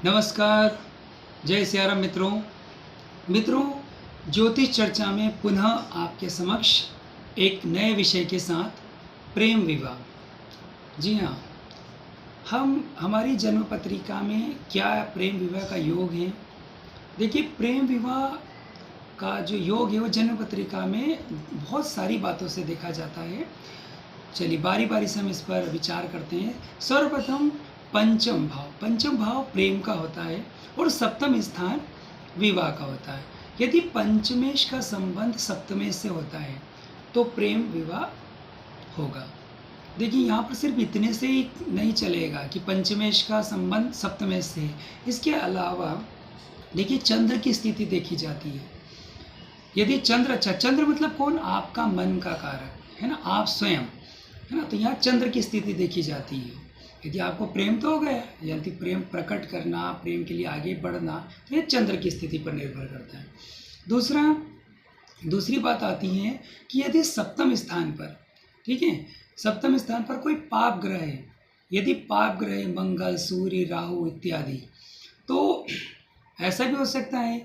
नमस्कार, जय सियाराम मित्रों, ज्योतिष चर्चा में पुनः आपके समक्ष एक नए विषय के साथ प्रेम विवाह। जी हाँ, हमारी जन्म पत्रिका में क्या प्रेम विवाह का योग है। देखिए, प्रेम विवाह का जो योग है वो जन्म पत्रिका में बहुत सारी बातों से देखा जाता है। चलिए बारी बारी से हम इस पर विचार करते हैं। सर्वप्रथम पंचम भाव प्रेम का होता है और सप्तम स्थान विवाह का होता है। यदि पंचमेश का संबंध सप्तमेश से होता है तो प्रेम विवाह होगा। देखिए, यहाँ पर सिर्फ इतने से ही नहीं चलेगा कि पंचमेश का संबंध सप्तमेश से है। इसके अलावा देखिए, चंद्र की स्थिति देखी जाती है। यदि चंद्र मतलब कौन? आपका मन का कारक है ना, आप स्वयं, है ना। तो यहाँ चंद्र की स्थिति देखी जाती है। यदि आपको प्रेम तो हो गया, यदि प्रेम प्रकट करना, प्रेम के लिए आगे बढ़ना, तो ये चंद्र की स्थिति पर निर्भर करता है। दूसरी बात आती है कि यदि सप्तम स्थान पर, ठीक है, सप्तम स्थान पर कोई पाप ग्रह है, यदि पाप ग्रह है मंगल, सूर्य, राहु इत्यादि, तो ऐसा भी हो सकता है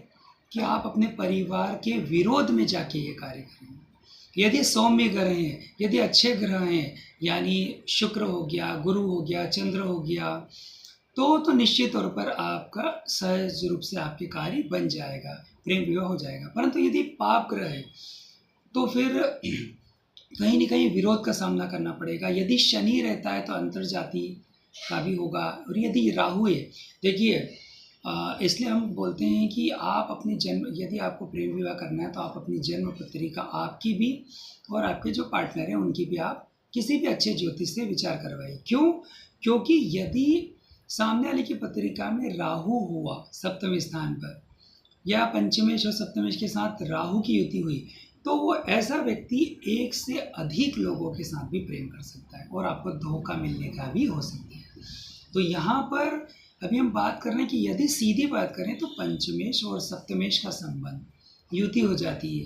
कि आप अपने परिवार के विरोध में जाके ये कार्य करेंगे। यदि सौम्य ग्रह हैं, यदि अच्छे ग्रह हैं, यानी शुक्र हो गया, गुरु हो गया, चंद्र हो गया, तो निश्चित तौर पर आपका सहज रूप से आपके कार्य बन जाएगा, प्रेम विवाह हो जाएगा। परंतु यदि पाप ग्रह है तो फिर कहीं न कहीं विरोध का सामना करना पड़ेगा। यदि शनि रहता है तो अंतर्जाति का भी होगा। और यदि राहु है, देखिए, इसलिए हम बोलते हैं कि आप अपने यदि आपको प्रेम विवाह करना है तो आप अपनी जन्म पत्रिका, आपकी भी और आपके जो पार्टनर हैं उनकी भी, आप किसी भी अच्छे ज्योतिष से विचार करवाइए। क्यों? क्योंकि यदि सामने वाले की पत्रिका में राहु हुआ सप्तम स्थान पर, या पंचमेश और सप्तमेश के साथ राहु की युति हुई, तो वो ऐसा व्यक्ति एक से अधिक लोगों के साथ भी प्रेम कर सकता है और आपको धोखा मिलने का भी हो सकता है। तो यहाँ पर अभी हम बात कर रहे हैं कि यदि सीधी बात करें तो पंचमेश और सप्तमेश का संबंध, युति हो जाती है,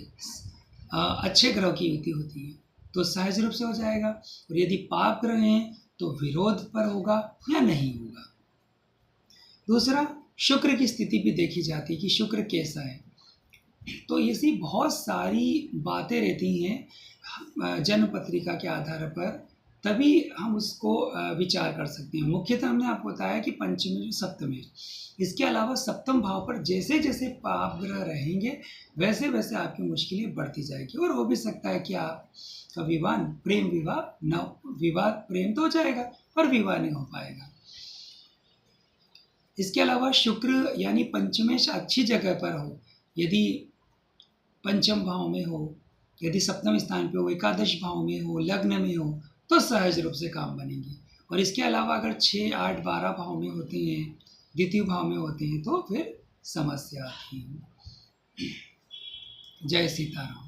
अच्छे ग्रह की युति होती है, तो सहज रूप से हो जाएगा। और यदि पाप ग्रह हैं तो विरोध पर होगा या नहीं होगा। दूसरा, शुक्र की स्थिति भी देखी जाती है कि शुक्र कैसा है। तो ऐसी बहुत सारी बातें रहती हैं जन्म पत्रिका के आधार पर, तभी हम उसको विचार कर सकते हैं। मुख्यतः हमने आपको बताया कि पंचमेश सप्तमेश, इसके अलावा सप्तम भाव पर जैसे जैसे पाप ग्रह रहेंगे वैसे वैसे आपकी मुश्किलें बढ़ती जाएगी। और हो भी सकता है कि आपका विवाह, प्रेम विवाह न, विवाह प्रेम तो हो जाएगा पर विवाह नहीं हो पाएगा। इसके अलावा शुक्र यानी पंचमेश अच्छी जगह पर हो, यदि पंचम भाव में हो, यदि सप्तम स्थान पे हो, एकादश भाव में हो, लग्न में हो, तो सहज रूप से काम बनेंगे। और इसके अलावा अगर 6, 8, 12 भाव में होते हैं, द्वितीय भाव में होते हैं, तो फिर समस्या आती है। जय सीताराम।